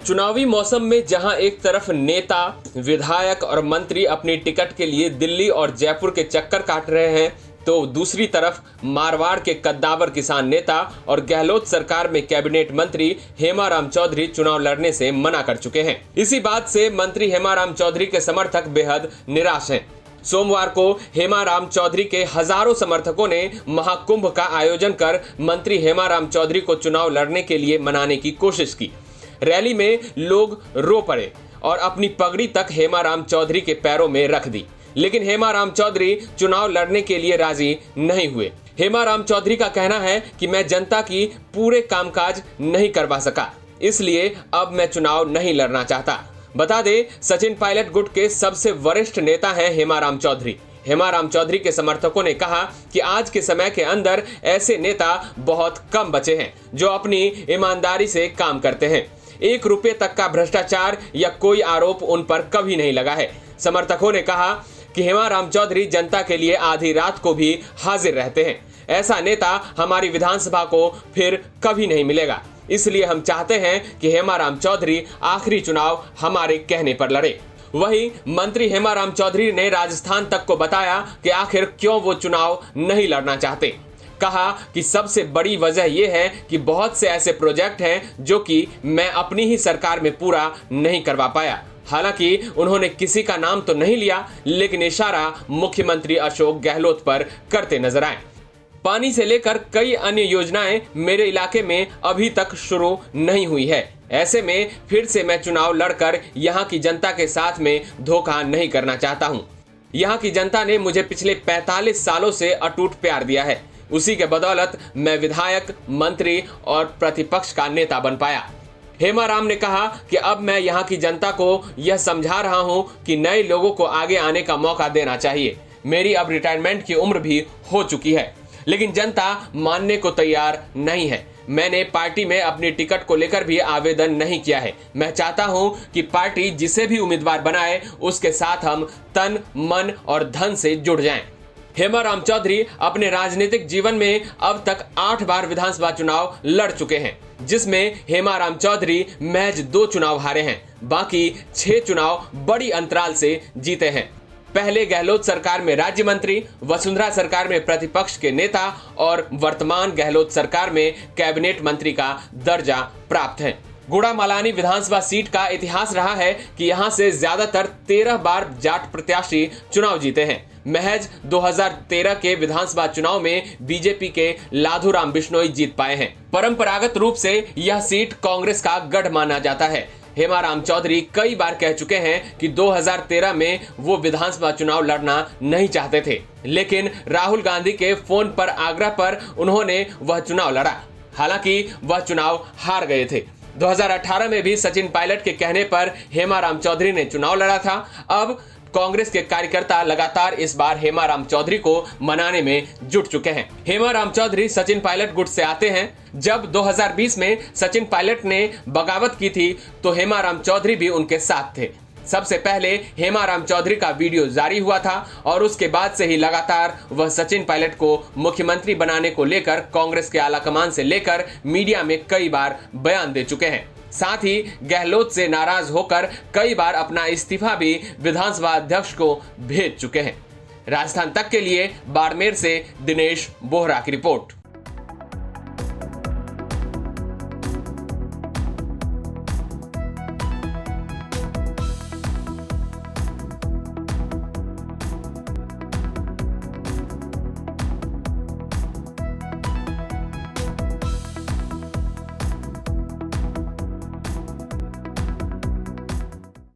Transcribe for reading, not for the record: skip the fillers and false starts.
चुनावी मौसम में जहां एक तरफ नेता, विधायक और मंत्री अपनी टिकट के लिए दिल्ली और जयपुर के चक्कर काट रहे हैं, तो दूसरी तरफ मारवाड़ के कद्दावर किसान नेता और गहलोत सरकार में कैबिनेट मंत्री हेमाराम चौधरी चुनाव लड़ने से मना कर चुके हैं। इसी बात से मंत्री हेमाराम चौधरी के समर्थक बेहद निराश हैं। सोमवार को हेमाराम चौधरी के हजारों समर्थकों ने महाकुंभ का आयोजन कर मंत्री हेमाराम चौधरी को चुनाव लड़ने के लिए मनाने की कोशिश की। रैली में लोग रो पड़े और अपनी पगड़ी तक हेमाराम चौधरी के पैरों में रख दी, लेकिन हेमाराम चौधरी चुनाव लड़ने के लिए राजी नहीं हुए। हेमाराम चौधरी का कहना है कि मैं जनता की पूरे कामकाज नहीं करवा सका, इसलिए अब मैं चुनाव नहीं लड़ना चाहता। बता दें, सचिन पायलट गुट के सबसे वरिष्ठ नेता हैं हेमाराम चौधरी। हेमाराम चौधरी के समर्थकों ने कहा कि आज के समय के अंदर ऐसे नेता बहुत कम बचे हैं जो अपनी ईमानदारी से काम करते हैं। 1 रुपये तक का भ्रष्टाचार या कोई आरोप उन पर कभी नहीं लगा है। समर्थकों ने कहा कि हेमाराम चौधरी जनता के लिए आधी रात को भी हाजिर रहते हैं। ऐसा नेता हमारी विधानसभा को फिर कभी नहीं मिलेगा, इसलिए हम चाहते हैं कि हेमाराम चौधरी आखिरी चुनाव हमारे कहने पर लड़े। वहीं मंत्री हेमाराम चौधरी ने राजस्थान तक को बताया कि आखिर क्यों वो चुनाव नहीं लड़ना चाहते। कहा कि सबसे बड़ी वजह यह है कि बहुत से ऐसे प्रोजेक्ट हैं जो कि मैं अपनी ही सरकार में पूरा नहीं करवा पाया। हालांकि उन्होंने किसी का नाम तो नहीं लिया, लेकिन इशारा मुख्यमंत्री अशोक गहलोत पर करते नजर आए। पानी से लेकर कई अन्य योजनाएं मेरे इलाके में अभी तक शुरू नहीं हुई है। ऐसे में फिर से मैं चुनाव लड़कर यहाँ की जनता के साथ में धोखा नहीं करना चाहता हूँ। यहाँ की जनता ने मुझे पिछले 45 सालों से अटूट प्यार दिया है। उसी के बदौलत मैं विधायक, मंत्री और प्रतिपक्ष का नेता बन पाया। हेमाराम ने कहा कि अब मैं यहाँ की जनता को यह समझा रहा हूँ कि नए लोगों को आगे आने का मौका देना चाहिए। मेरी अब रिटायरमेंट की उम्र भी हो चुकी है, लेकिन जनता मानने को तैयार नहीं है। मैंने पार्टी में अपनी टिकट को लेकर भी आवेदन नहीं किया है। मैं चाहता हूं कि पार्टी जिसे भी उम्मीदवार बनाए उसके साथ हम तन, मन और धन से जुड़ जाएं। हेमाराम चौधरी अपने राजनीतिक जीवन में अब तक 8 बार विधानसभा चुनाव लड़ चुके हैं, जिसमें हेमाराम चौधरी महज 2 चुनाव हारे हैं। बाकी 6 चुनाव बड़ी अंतराल से जीते हैं। पहले गहलोत सरकार में राज्य मंत्री, वसुंधरा सरकार में प्रतिपक्ष के नेता और वर्तमान गहलोत सरकार में कैबिनेट मंत्री का दर्जा प्राप्त है। गुड़ामालानी विधानसभा सीट का इतिहास रहा है कि यहां से ज्यादातर 13 बार जाट प्रत्याशी चुनाव जीते हैं। महज 2013 के विधानसभा चुनाव में बीजेपी के लाधुराम बिश्नोई जीत पाए हैं। परंपरागत रूप से यह सीट कांग्रेस का गढ़ माना जाता है। हेमाराम चौधरी कई बार कह चुके हैं कि 2013 में वो विधानसभा चुनाव लड़ना नहीं चाहते थे, लेकिन राहुल गांधी के फोन पर आग्रह पर उन्होंने वह चुनाव लड़ा। हालांकि वह चुनाव हार गए थे। 2018 में भी सचिन पायलट के कहने पर हेमाराम चौधरी ने चुनाव लड़ा था। अब कांग्रेस के कार्यकर्ता लगातार इस बार हेमाराम चौधरी को मनाने में जुट चुके हैं। हेमाराम चौधरी सचिन पायलट गुट से आते हैं। जब 2020 में सचिन पायलट ने बगावत की थी तो हेमाराम चौधरी भी उनके साथ थे। सबसे पहले हेमाराम चौधरी का वीडियो जारी हुआ था और उसके बाद से ही लगातार वह सचिन पायलट को मुख्यमंत्री बनाने को लेकर कांग्रेस के आलाकमान से लेकर मीडिया में कई बार बयान दे चुके हैं। साथ ही गहलोत से नाराज होकर कई बार अपना इस्तीफा भी विधानसभा अध्यक्ष को भेज चुके हैं। राजस्थान तक के लिए बाड़मेर से दिनेश बोहरा की रिपोर्ट।